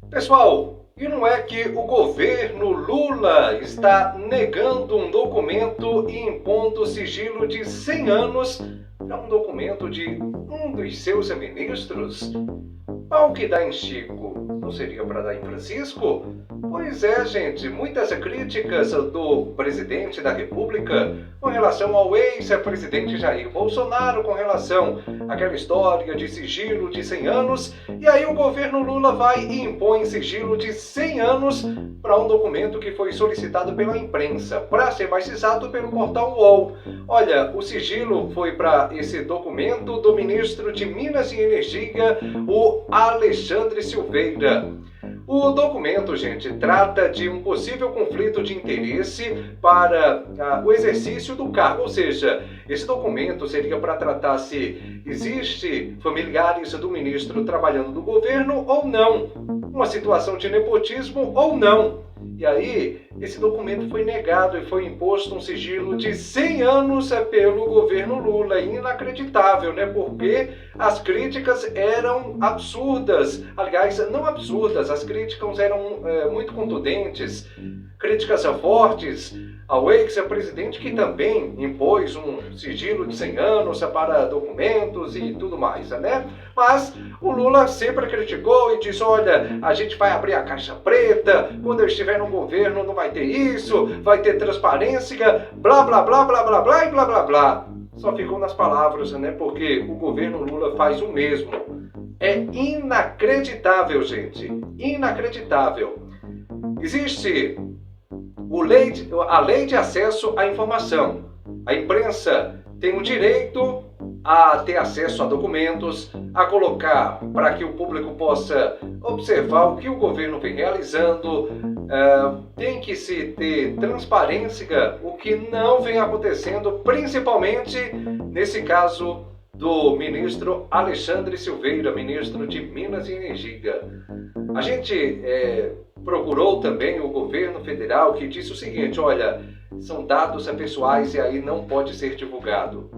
Pessoal, e não é que o governo Lula está negando um documento e impondo sigilo de 100 anos para um documento de um dos seus ministros? Pau que dá em Chico, não seria para dar em Francisco? Pois é, gente, muitas críticas do presidente da República com relação ao ex-presidente Jair Bolsonaro, com relação àquela história de sigilo de 100 anos, e aí o governo Lula vai e impõe sigilo de 100 anos para um documento que foi solicitado pela imprensa, para ser mais exato, pelo portal UOL. Olha, o sigilo foi para esse documento do ministro de Minas e Energia, o Alexandre Silveira. O documento, gente, trata de um possível conflito de interesse para o exercício do cargo, ou seja, esse documento seria para tratar se existe familiares do ministro trabalhando no governo ou não, uma situação de nepotismo ou não. E aí, esse documento foi negado e foi imposto um sigilo de 100 anos pelo governo Lula. Inacreditável, né? Porque as críticas eram absurdas. Aliás, não absurdas, as críticas eram muito contundentes. Críticas fortes ao ex-presidente, que também impôs um sigilo de 100 anos para documentos e tudo mais, né? Mas o Lula sempre criticou e disse, olha, a gente vai abrir a caixa preta, quando eu estiver no governo não vai ter isso, vai ter transparência, blá, blá, blá, blá, blá, blá e blá, blá, blá. Só ficou nas palavras, né? Porque o governo Lula faz o mesmo. É inacreditável, gente. Inacreditável. Existe a lei de acesso à informação. A imprensa tem o direito a ter acesso a documentos, a colocar para que o público possa observar o que o governo vem realizando. Tem que se ter transparência, o que não vem acontecendo, principalmente nesse caso do ministro Alexandre Silveira, ministro de Minas e Energia. A gente procurou também o governo federal, que disse o seguinte, olha, são dados pessoais e aí não pode ser divulgado.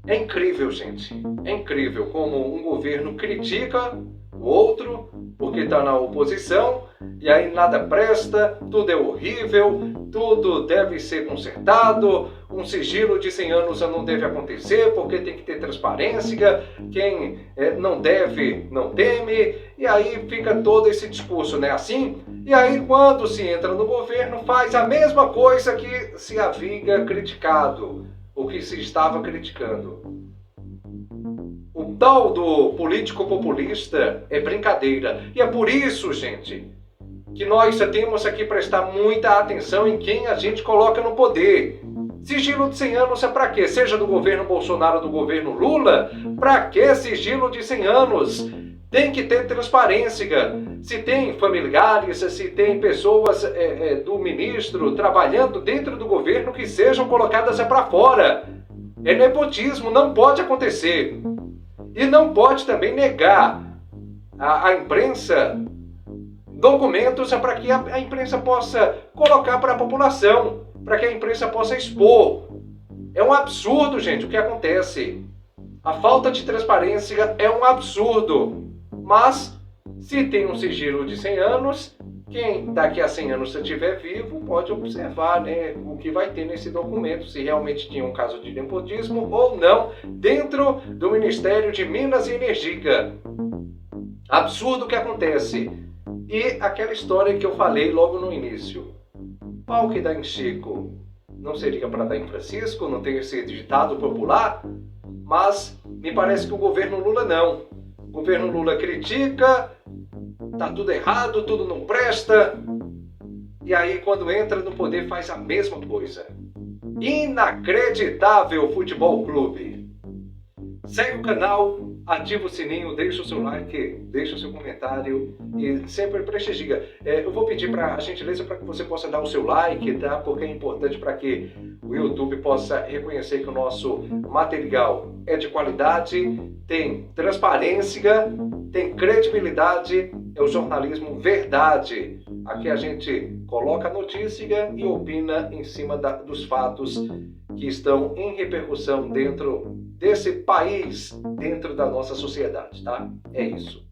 É incrível, gente, é incrível como um governo critica o outro porque está na oposição e aí nada presta, tudo é horrível, tudo deve ser consertado, um sigilo de 100 anos não deve acontecer porque tem que ter transparência, quem não deve não teme, e aí fica todo esse discurso, né, assim? E aí quando se entra no governo faz a mesma coisa que se havia criticado, o que se estava criticando. O tal do político populista é brincadeira. E é por isso, gente, que nós temos que prestar muita atenção em quem a gente coloca no poder. Sigilo de 100 anos é para quê? Seja do governo Bolsonaro ou do governo Lula? Para que sigilo de 100 anos? Tem que ter transparência. Se tem familiares, se tem pessoas do ministro trabalhando dentro do governo, que sejam colocadas para fora. É nepotismo, não pode acontecer. E não pode também negar à imprensa documentos para que a imprensa possa colocar para a população, para que a imprensa possa expor. É um absurdo, gente, o que acontece. A falta de transparência é um absurdo. Mas, se tem um sigilo de 100 anos, quem daqui a 100 anos estiver vivo pode observar, né, o que vai ter nesse documento, se realmente tinha um caso de nepotismo ou não, dentro do Ministério de Minas e Energia. Absurdo o que acontece. E aquela história que eu falei logo no início. Pau que dá em Chico, não seria para dar em Francisco, não tem esse ditado popular, mas me parece que o governo Lula não. O governo Lula critica, tá tudo errado, tudo não presta, e aí quando entra no poder faz a mesma coisa. Inacreditável Futebol Clube. Segue o canal, ativa o sininho, deixa o seu like, deixa o seu comentário e sempre prestigia. Eu vou pedir a gentileza para que você possa dar o seu like, tá? Porque é importante para que o YouTube possa reconhecer que o nosso material é de qualidade, tem transparência, tem credibilidade, é o jornalismo verdade. Aqui a gente coloca a notícia e opina em cima dos fatos que estão em repercussão dentro desse país, dentro da nossa sociedade, tá? É isso.